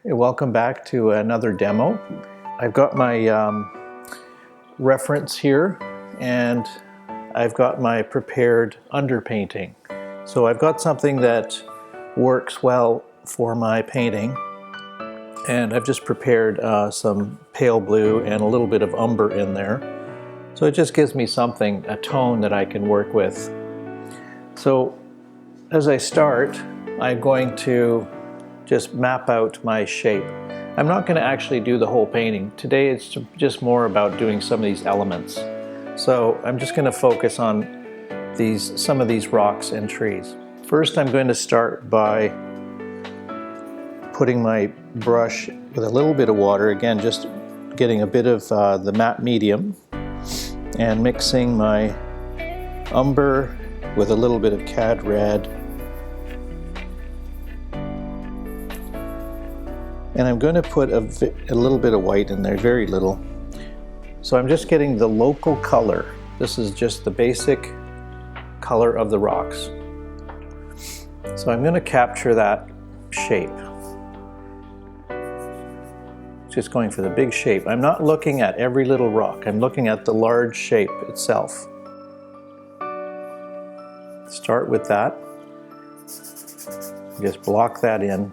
Hey, welcome back to another demo. I've got my reference here and I've got my prepared underpainting. So I've got something that works well for my painting, and I've just prepared some pale blue and a little bit of umber in there. So it just gives me something, a tone that I can work with. So as I start, I'm going to just map out my shape. I'm not going to actually do the whole painting. Today it's just more about doing some of these elements. So I'm just going to focus on some of these rocks and trees. First, I'm going to start by putting my brush with a little bit of water, again just getting a bit of the matte medium, and mixing my umber with a little bit of cad red. And I'm going to put a little bit of white in there, very little. So I'm just getting the local color. This is just the basic color of the rocks. So I'm going to capture that shape. Just going for the big shape. I'm not looking at every little rock. I'm looking at the large shape itself. Start with that. Just block that in.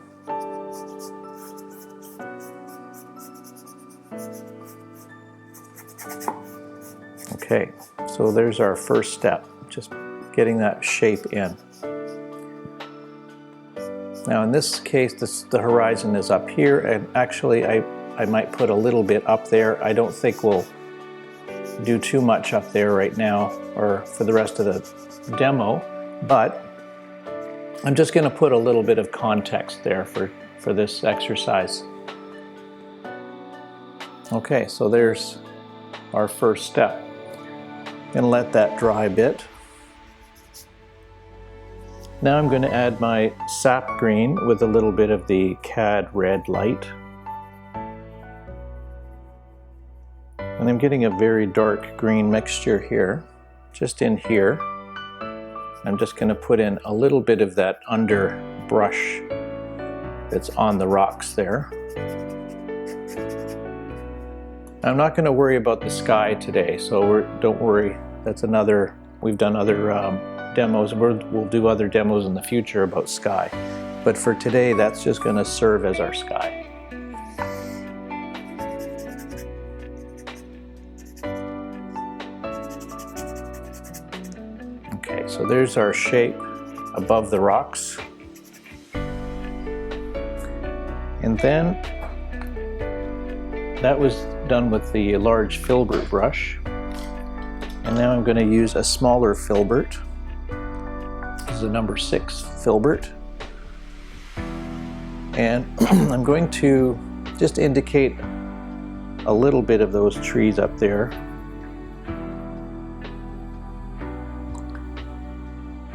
Okay, so there's our first step, just getting that shape in. Now in this case, the horizon is up here, and actually I might put a little bit up there. I don't think we'll do too much up there right now or for the rest of the demo, but I'm just going to put a little bit of context there for this exercise. Okay, so there's our first step. I'm going to let that dry a bit. Now I'm going to add my sap green with a little bit of the cad red light. And I'm getting a very dark green mixture here, just in here. I'm just going to put in a little bit of that under brush that's on the rocks there. I'm not going to worry about the sky today, so don't worry. That's another, we've done other demos. We'll do other demos in the future about sky. But for today, that's just going to serve as our sky. Okay, so there's our shape above the rocks. And then that was done with the large filbert brush. And now I'm going to use a smaller filbert. This is a number 6 filbert. And I'm going to just indicate a little bit of those trees up there.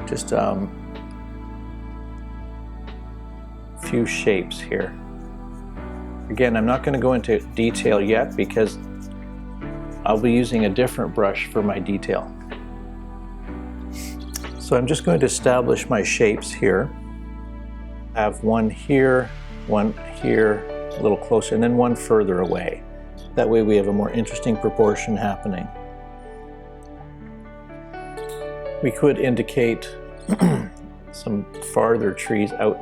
Just a few shapes here. Again, I'm not going to go into detail yet because I'll be using a different brush for my detail. So I'm just going to establish my shapes here. I have one here, a little closer, and then one further away. That way we have a more interesting proportion happening. We could indicate some farther trees out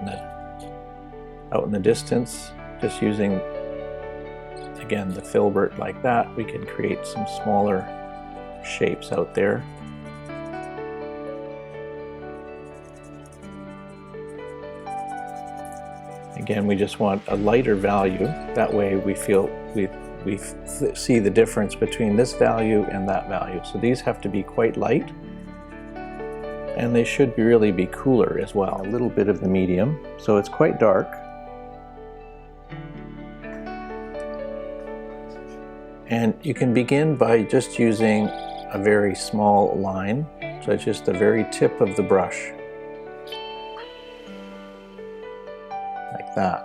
in the distance, just using, again, the filbert like that. We can create some smaller shapes out there. Again, we just want a lighter value. That way we feel we see the difference between this value and that value. So these have to be quite light, and they should really be cooler as well. A little bit of the medium, so it's quite dark. And you can begin by just using a very small line, so it's just the very tip of the brush, like that.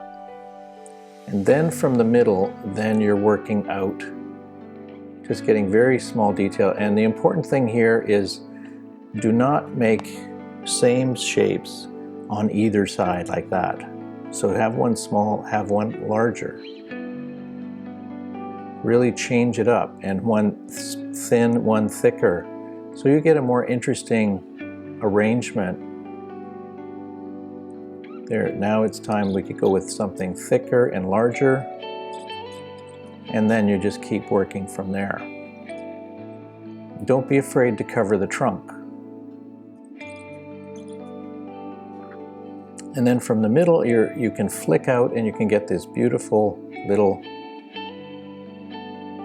And then from the middle, then you're working out, just getting very small detail. And the important thing here is do not make same shapes on either side like that. So have one small, have one larger. Really change it up, and one thin, one thicker. So you get a more interesting arrangement. There, now it's time we could go with something thicker and larger, and then you just keep working from there. Don't be afraid to cover the trunk. And then from the middle, you can flick out and you can get this beautiful little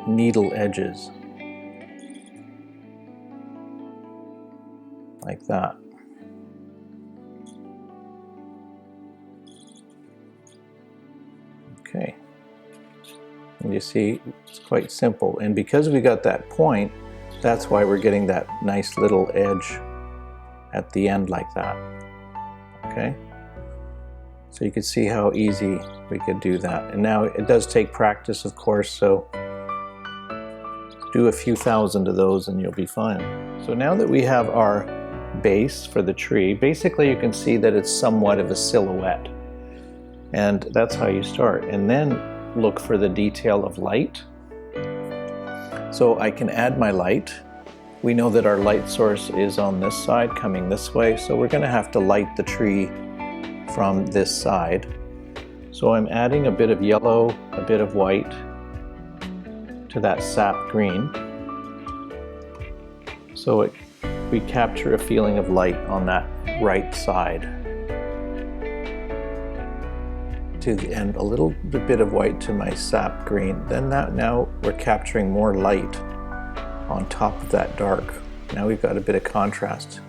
needle edges. Like that. Okay. And you see, it's quite simple. And because we got that point, that's why we're getting that nice little edge at the end like that. Okay? So you can see how easy we could do that. And now it does take practice, of course, so do a few thousand of those and you'll be fine. So now that we have our base for the tree, basically you can see that it's somewhat of a silhouette. And that's how you start. And then look for the detail of light. So I can add my light. We know that our light source is on this side, coming this way, so we're going to have to light the tree from this side. So I'm adding a bit of yellow, a bit of white to that sap green. So we capture a feeling of light on that right side. And a little bit of white to my sap green. Then now we're capturing more light on top of that dark. Now we've got a bit of contrast.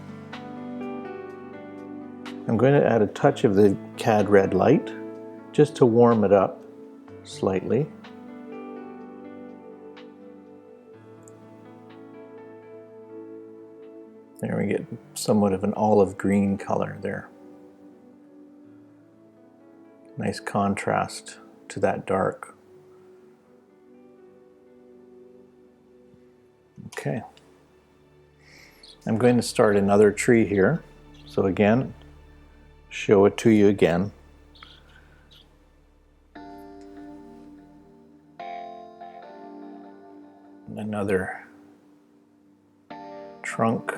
I'm going to add a touch of the cad red light just to warm it up slightly. There we get somewhat of an olive green color there. Nice contrast to that dark. Okay. I'm going to start another tree here. So again, show it to you again. Another trunk.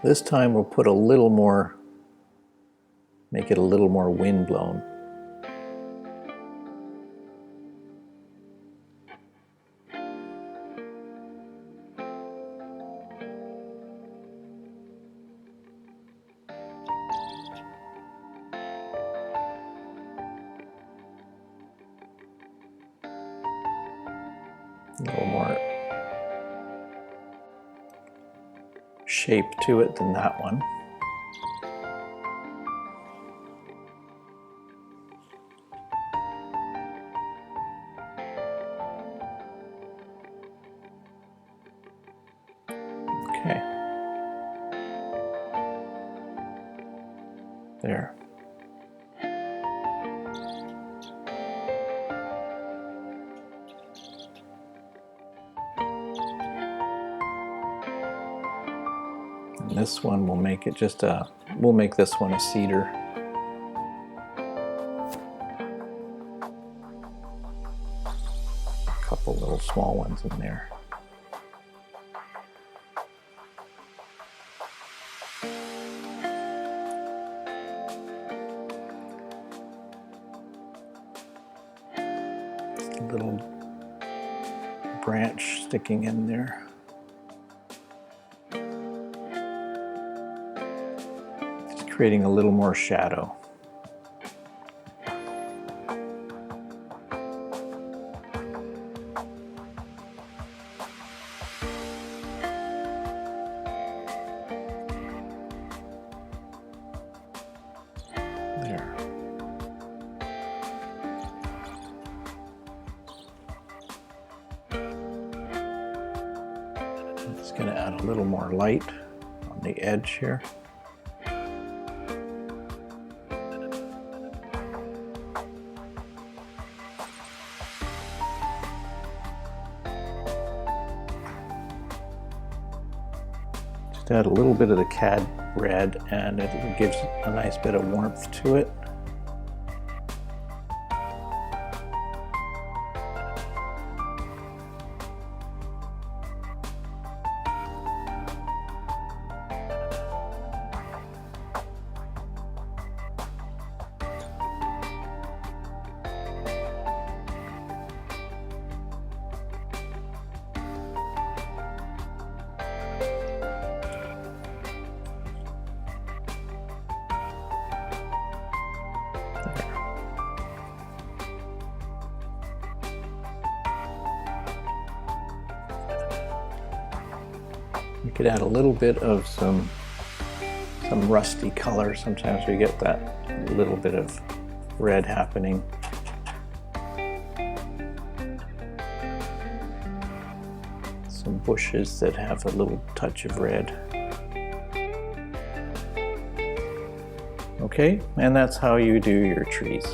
This time we'll put a little more, make it a little more wind blown. A little more shape to it than that one. Okay. There. And this one will make it just we'll make this one a cedar. A couple little small ones in there. Just a little branch sticking in there. Creating a little more shadow. There. I'm just going to add a little more light on the edge here. Add a little bit of the cad red and it gives a nice bit of warmth to it. could add a little bit of some rusty color. Sometimes we get that little bit of red happening. Some bushes that have a little touch of red. Okay, and that's how you do your trees.